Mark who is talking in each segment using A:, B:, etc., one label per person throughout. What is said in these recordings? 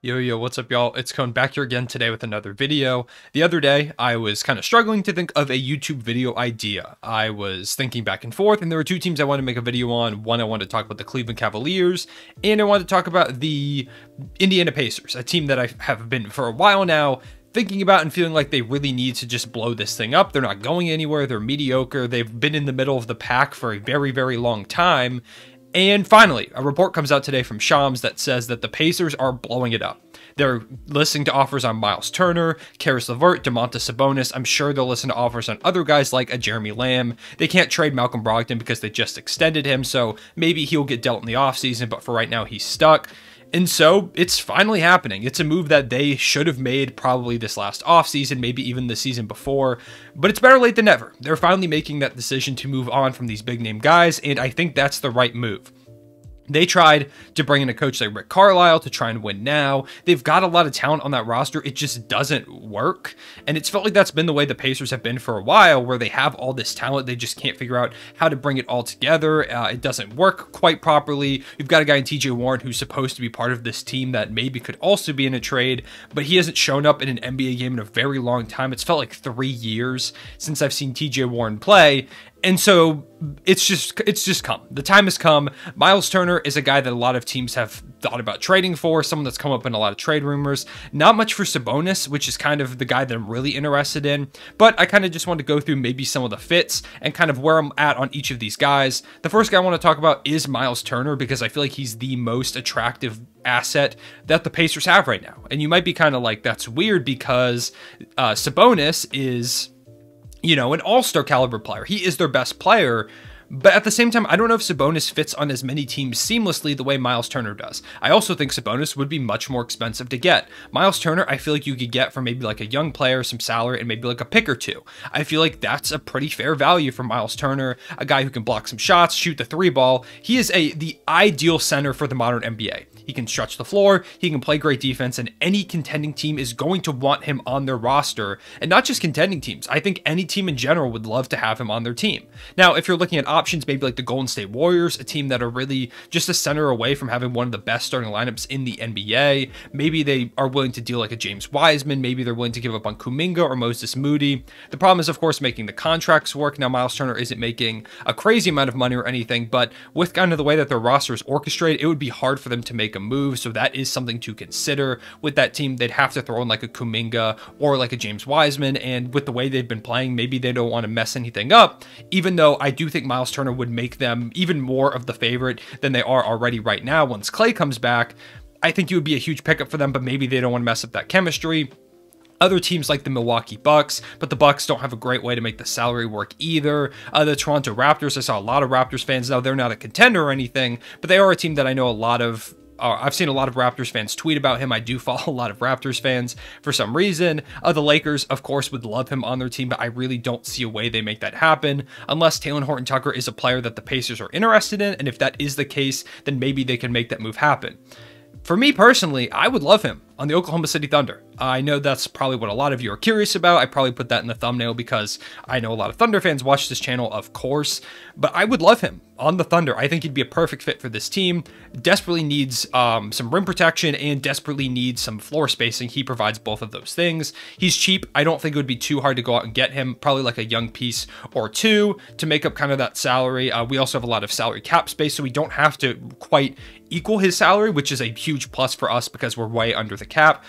A: Yo, what's up, y'all? It's Cone back here again today with another video. The other day, I was kind of struggling to think of a YouTube video idea. I was thinking back and forth, and there were two teams I wanted to make a video on. One, I wanted to talk about the Cleveland Cavaliers, and I wanted to talk about the Indiana Pacers, a team that I have been for a while now thinking about and feeling like they really need to just blow this thing up. They're not going anywhere. They're mediocre. They've been in the middle of the pack for a very, very long time. And finally, a report comes out today from Shams that says that the Pacers are blowing it up. They're listening to offers on Miles Turner, LeVert, Sabonis. I'm sure they'll listen to offers on other guys like a Jeremy Lamb. They can't trade Malcolm Brogdon because they just extended him, so maybe he'll get dealt in the offseason, but for right now, he's stuck. And so it's finally happening. It's a move that they should have made probably this last offseason, maybe even the season before, but it's better late than never. They're finally making that decision to move on from these big name guys, and I think that's the right move. They tried to bring in a coach like Rick Carlisle to try and win now. They've got a lot of talent on that roster. It just doesn't work. And it's felt like that's been the way the Pacers have been for a while, where they have all this talent. They just can't figure out how to bring it all together. It doesn't work quite properly. You've got a guy in TJ Warren who's supposed to be part of this team that maybe could also be in a trade, but he hasn't shown up in an NBA game in a very long time. It's felt like 3 years since I've seen TJ Warren play. And so it's just come. The time has come. Miles Turner is a guy that a lot of teams have thought about trading for, someone that's come up in a lot of trade rumors. Not much for Sabonis, which is kind of the guy that I'm really interested in. But I kind of just want to go through maybe some of the fits and kind of where I'm at on each of these guys. The first guy I want to talk about is Miles Turner, because I feel like he's the most attractive asset that the Pacers have right now. And you might be kind of like, that's weird, because Sabonis is, you know, an all-star caliber player. He is their best player. But at the same time, I don't know if Sabonis fits on as many teams seamlessly the way Miles Turner does. I also think Sabonis would be much more expensive to get. Miles Turner, I feel like you could get for maybe like a young player, some salary, and maybe like a pick or two. I feel like that's a pretty fair value for Miles Turner, a guy who can block some shots, shoot the three ball. He is the ideal center for the modern NBA. He can stretch the floor, he can play great defense, and any contending team is going to want him on their roster. And not just contending teams. I think any team in general would love to have him on their team. Now, if you're looking at options, maybe like the Golden State Warriors, a team that are really just a center away from having one of the best starting lineups in the NBA. Maybe they are willing to deal like a James Wiseman. Maybe they're willing to give up on Kuminga or Moses Moody. The problem is, of course, making the contracts work. Now, Miles Turner isn't making a crazy amount of money or anything, but with kind of the way that their roster is orchestrated, it would be hard for them to make a move. So that is something to consider. With that team, they'd have to throw in like a Kuminga or like a James Wiseman. And with the way they've been playing, maybe they don't want to mess anything up, even though I do think Miles Turner would make them even more of the favorite than they are already right now. Once Clay comes back, I think it would be a huge pickup for them, but maybe they don't want to mess up that chemistry. Other teams like the Milwaukee Bucks, but the Bucks don't have a great way to make the salary work either. The Toronto Raptors, I saw a lot of Raptors fans. Now, they're not a contender or anything, but they are a team that I know a lot of. I've seen a lot of Raptors fans tweet about him. I do follow a lot of Raptors fans for some reason. The Lakers, of course, would love him on their team, but I really don't see a way they make that happen unless Talen Horton-Tucker is a player that the Pacers are interested in. And if that is the case, then maybe they can make that move happen. For me personally, I would love him on the Oklahoma City Thunder. I know that's probably what a lot of you are curious about. I probably put that in the thumbnail because I know a lot of Thunder fans watch this channel, of course, but I would love him on the Thunder. I think he'd be a perfect fit for this team. Desperately needs some rim protection and desperately needs some floor spacing. He provides both of those things. He's cheap. I don't think it would be too hard to go out and get him, probably like a young piece or two to make up kind of that salary. We also have a lot of salary cap space, so we don't have to quite equal his salary, which is a huge plus for us because we're way under the cap.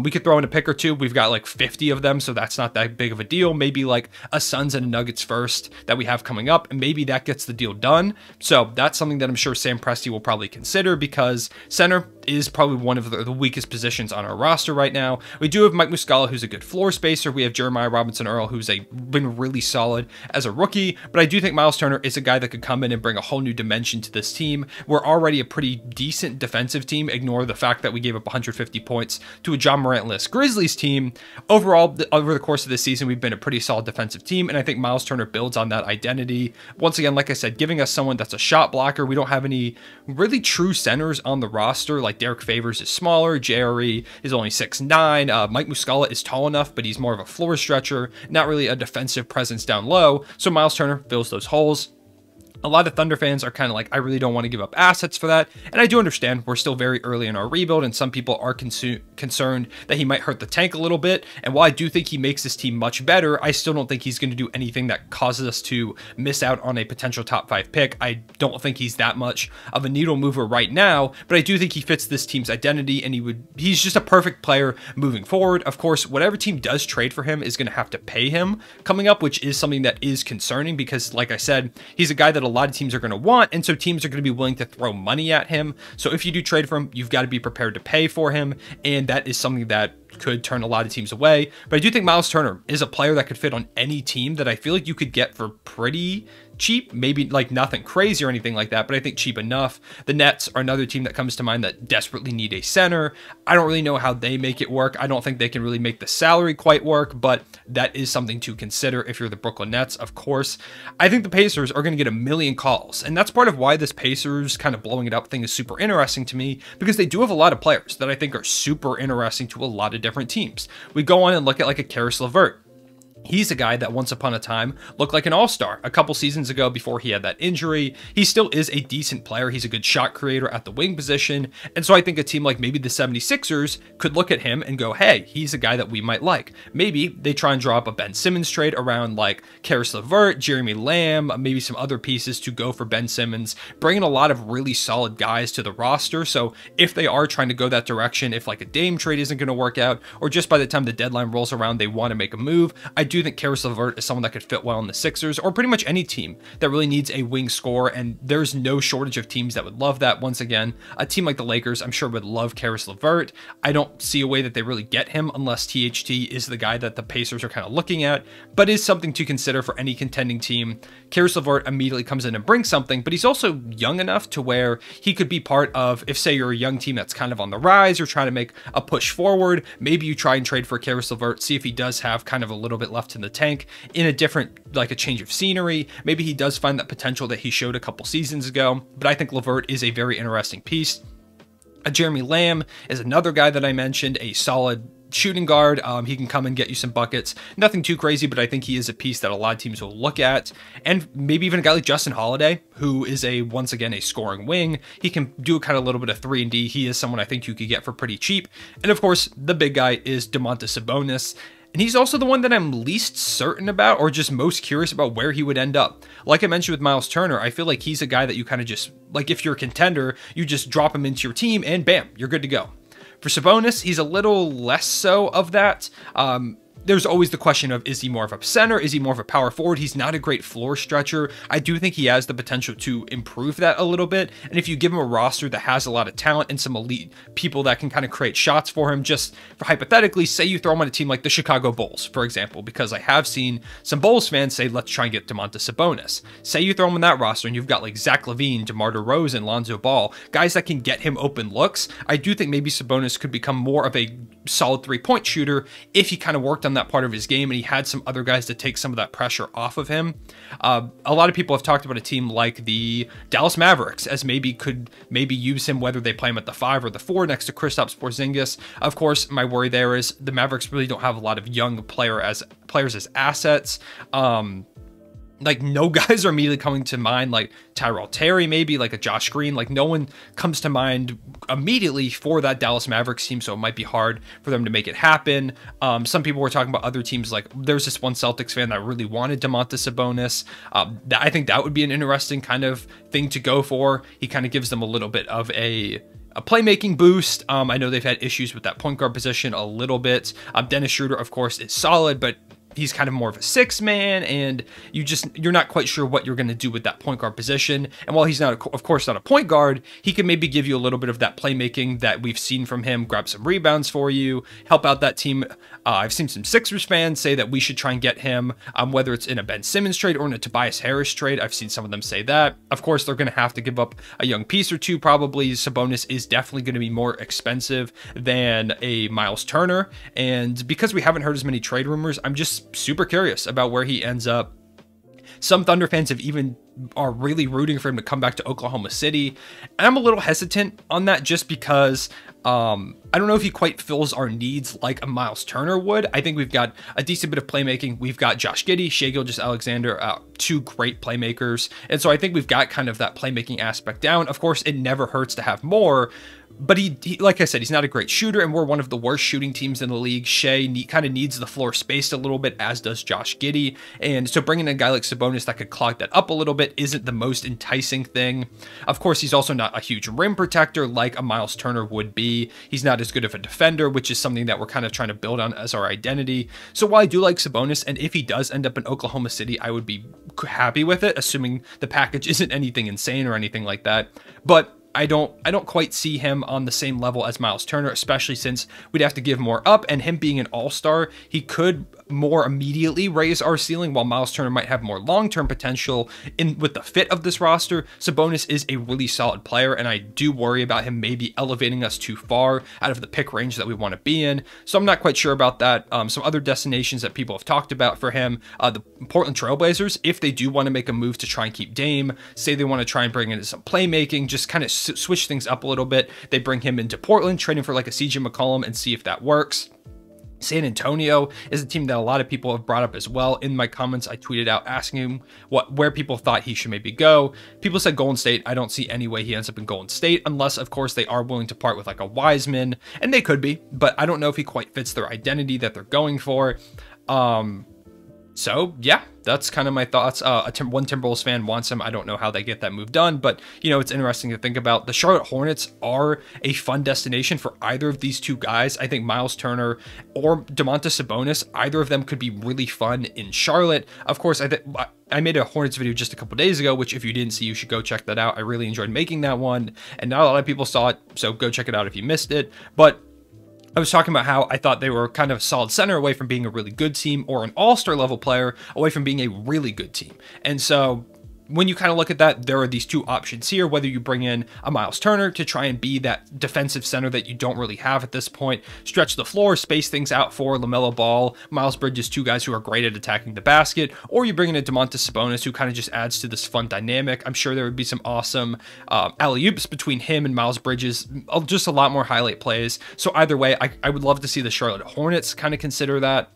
A: We could throw in a pick or two. We've got like 50 of them, so that's not that big of a deal. Maybe like a Suns and a Nuggets first that we have coming up, and maybe that gets the deal done. So that's something that I'm sure Sam Presti will probably consider, because center is probably one of the weakest positions on our roster right now. We do have Mike Muscala, who's a good floor spacer. We have Jeremiah Robinson-Earl, who's been really solid as a rookie, but I do think Miles Turner is a guy that could come in and bring a whole new dimension to this team. We're already a pretty decent defensive team. Ignore the fact that we gave up 150 points to a John Morant-less Grizzlies team. Overall, over the course of the season, we've been a pretty solid defensive team, and I think Miles Turner builds on that identity. Once again, like I said, giving us someone that's a shot blocker. We don't have any really true centers on the roster. Like Derek Favors is smaller, JRE is only 6'9". Mike Muscala is tall enough, but he's more of a floor stretcher, not really a defensive presence down low. So Miles Turner fills those holes. A lot of Thunder fans are kind of like, I really don't want to give up assets for that. And I do understand we're still very early in our rebuild, and some people are concerned that he might hurt the tank a little bit. And while I do think he makes this team much better, I still don't think he's going to do anything that causes us to miss out on a potential top 5 pick. I don't think he's that much of a needle mover right now, but I do think he fits this team's identity, and he's just a perfect player moving forward. Of course, whatever team does trade for him is going to have to pay him coming up, which is something that is concerning because, like I said, he's a guy that a lot of teams are going to want, and so teams are going to be willing to throw money at him. So if you do trade for him, you've got to be prepared to pay for him, and that is something that could turn a lot of teams away. But I do think Miles Turner is a player that could fit on any team that I feel like you could get for pretty cheap, maybe like nothing crazy or anything like that, but I think cheap enough. The Nets are another team that comes to mind that desperately need a center. I don't really know how they make it work. I don't think they can really make the salary quite work, but that is something to consider if you're the Brooklyn Nets, of course. I think the Pacers are going to get a million calls, and that's part of why this Pacers kind of blowing it up thing is super interesting to me, because they do have a lot of players that I think are super interesting to a lot of different teams. We go on and look at like a Karis LeVert. He's a guy that once upon a time looked like an all-star a couple seasons ago before he had that injury. He still is a decent player. He's a good shot creator at the wing position. And so I think a team like maybe the 76ers could look at him and go, hey, he's a guy that we might like. Maybe they try and draw up a Ben Simmons trade around like Karis LeVert, Jeremy Lamb, maybe some other pieces to go for Ben Simmons, bringing a lot of really solid guys to the roster. So if they are trying to go that direction, if like a Dame trade isn't going to work out, or just by the time the deadline rolls around, they want to make a move, I do think Karis LeVert is someone that could fit well in the Sixers, or pretty much any team that really needs a wing scorer, and there's no shortage of teams that would love that. Once again, a team like the Lakers, I'm sure, would love Karis LeVert. I don't see a way that they really get him unless THT is the guy that the Pacers are kind of looking at, but is something to consider for any contending team. Karis LeVert immediately comes in and brings something, but he's also young enough to where he could be part of, if say you're a young team that's kind of on the rise, you're trying to make a push forward, maybe you try and trade for Karis LeVert, see if he does have kind of a little bit left in the tank in a different, like a change of scenery. Maybe he does find that potential that he showed a couple seasons ago, but I think LeVert is a very interesting piece. Jeremy Lamb is another guy that I mentioned, a solid shooting guard. He can come and get you some buckets. Nothing too crazy, but I think he is a piece that a lot of teams will look at. And maybe even a guy like Justin Holiday, who is once again a scoring wing. He can do kind of a little bit of 3-and-D. He is someone I think you could get for pretty cheap. And of course, the big guy is Domantas Sabonis. And he's also the one that I'm least certain about, or just most curious about where he would end up. Like I mentioned with Miles Turner, I feel like he's a guy that you kind of just, like if you're a contender, you just drop him into your team and bam, you're good to go. For Sabonis, he's a little less so of that. There's always the question of, is he more of a center? Is he more of a power forward? He's not a great floor stretcher. I do think he has the potential to improve that a little bit. And if you give him a roster that has a lot of talent and some elite people that can kind of create shots for him, just for hypothetically, say you throw him on a team like the Chicago Bulls, for example, because I have seen some Bulls fans say, let's try and get Domantas Sabonis. Say you throw him in that roster and you've got like Zach LaVine, DeMar DeRozan, Lonzo Ball, guys that can get him open looks. I do think maybe Sabonis could become more of a solid three-point shooter if he kind of worked on that part of his game and he had some other guys to take some of that pressure off of him. A lot of people have talked about a team like the Dallas Mavericks as could maybe use him, whether they play him at the 5 or the 4 next to Kristaps Porzingis. Of course, my worry there is the Mavericks really don't have a lot of young players as assets. Like no guys are immediately coming to mind, like Tyrell Terry, maybe like a Josh Green. Like no one comes to mind immediately for that Dallas Mavericks team, so it might be hard for them to make it happen. Some people were talking about other teams, like there's this one Celtics fan that really wanted Domantas Sabonis. I think that would be an interesting kind of thing to go for. He kind of gives them a little bit of a playmaking boost. I know they've had issues with that point guard position a little bit. Dennis Schroeder, of course, is solid, but he's kind of more of a 6-man, and you're not quite sure what you're going to do with that point guard position. And while he's not, of course, not a point guard, he can maybe give you a little bit of that playmaking that we've seen from him, grab some rebounds for you, help out that team. I've seen some Sixers fans say that we should try and get him, whether it's in a Ben Simmons trade or in a Tobias Harris trade. I've seen some of them say that. Of course, they're going to have to give up a young piece or two, probably. Sabonis is definitely going to be more expensive than a Miles Turner. And because we haven't heard as many trade rumors, I'm just super curious about where he ends up. Some Thunder fans have even are really rooting for him to come back to Oklahoma City. And I'm a little hesitant on that just because I don't know if he quite fills our needs like a Miles Turner would. I think we've got a decent bit of playmaking. We've got Josh Giddey, Shai Gilgeous-Alexander, two great playmakers. And so I think we've got kind of that playmaking aspect down. Of course, it never hurts to have more. But he, like I said, he's not a great shooter, and we're one of the worst shooting teams in the league. Shai kind of needs the floor spaced a little bit, as does Josh Giddey. And so bringing in a guy like Sabonis that could clog that up a little bit isn't the most enticing thing. Of course, he's also not a huge rim protector like a Miles Turner would be. He's not as good of a defender, which is something that we're kind of trying to build on as our identity. So while I do like Sabonis, and if he does end up in Oklahoma City, I would be happy with it, assuming the package isn't anything insane or anything like that. But I don't quite see him on the same level as Miles Turner, especially since we'd have to give more up, and him being an all-star, he could more immediately raise our ceiling, while Miles Turner might have more long-term potential with the fit of this roster. Sabonis is a really solid player, and I do worry about him maybe elevating us too far out of the pick range that we want to be in. So I'm not quite sure about that. Some other destinations that people have talked about for him, the Portland Trailblazers, if they do want to make a move to try and keep Dame, say they want to try and bring in some playmaking, just kind of switch things up a little bit. They bring him into Portland, trade him for like a CJ McCollum and see if that works. San Antonio is a team that a lot of people have brought up as well. In my comments, I tweeted out asking him where people thought he should maybe go. People said Golden State. I don't see any way he ends up in Golden State unless, of course, they are willing to part with like a Wiseman, and they could be, but I don't know if he quite fits their identity that they're going for. So yeah, that's kind of my thoughts. One Timberwolves fan wants him. I don't know how they get that move done, but you know, it's interesting to think about. The Charlotte Hornets are a fun destination for either of these two guys. I think Miles Turner or Domantas Sabonis, either of them could be really fun in Charlotte. Of course, I made a Hornets video just a couple days ago, which if you didn't see, you should go check that out. I really enjoyed making that one, and not a lot of people saw it, so go check it out if you missed it. But I was talking about how I thought they were kind of a solid center away from being a really good team, or an all-star level player away from being a really good team. And so when you kind of look at that, there are these two options here, whether you bring in a Miles Turner to try and be that defensive center that you don't really have at this point, stretch the floor, space things out for LaMelo Ball, Miles Bridges, two guys who are great at attacking the basket, or you bring in a Domantas Sabonis who kind of just adds to this fun dynamic. I'm sure there would be some awesome alley-oops between him and Miles Bridges, just a lot more highlight plays. So either way, I would love to see the Charlotte Hornets kind of consider that.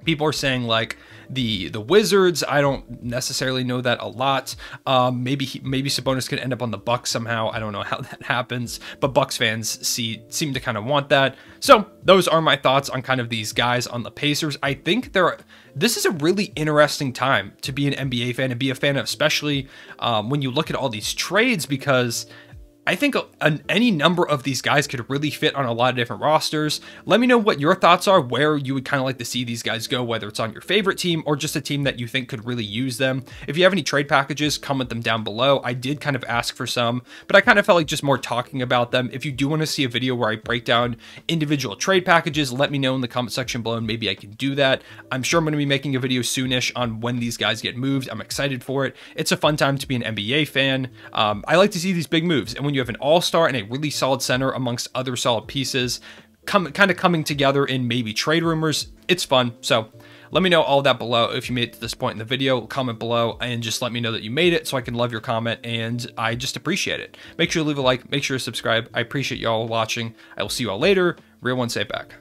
A: People are saying like the Wizards. I don't necessarily know that a lot. Maybe Sabonis could end up on the Bucks somehow. I don't know how that happens, but Bucks fans seem to kind of want that. So those are my thoughts on kind of these guys on the Pacers. I think this is a really interesting time to be an NBA fan and be a fan of, especially when you look at all these trades, because I think any number of these guys could really fit on a lot of different rosters. Let me know what your thoughts are, where you would kind of like to see these guys go, whether it's on your favorite team or just a team that you think could really use them. If you have any trade packages, comment them down below. I did kind of ask for some, but I kind of felt like just more talking about them. If you do want to see a video where I break down individual trade packages, let me know in the comment section below and maybe I can do that. I'm sure I'm going to be making a video soonish on when these guys get moved. I'm excited for it. It's a fun time to be an NBA fan. I like to see these big moves, and when you have an all-star and a really solid center amongst other solid pieces kind of coming together in maybe trade rumors, it's fun. So let me know all that below. If you made it to this point in the video, comment below and just let me know that you made it so I can love your comment, and I just appreciate it. Make sure to leave a like, make sure to subscribe. I appreciate y'all watching. I will see you all later. Real one, say it back.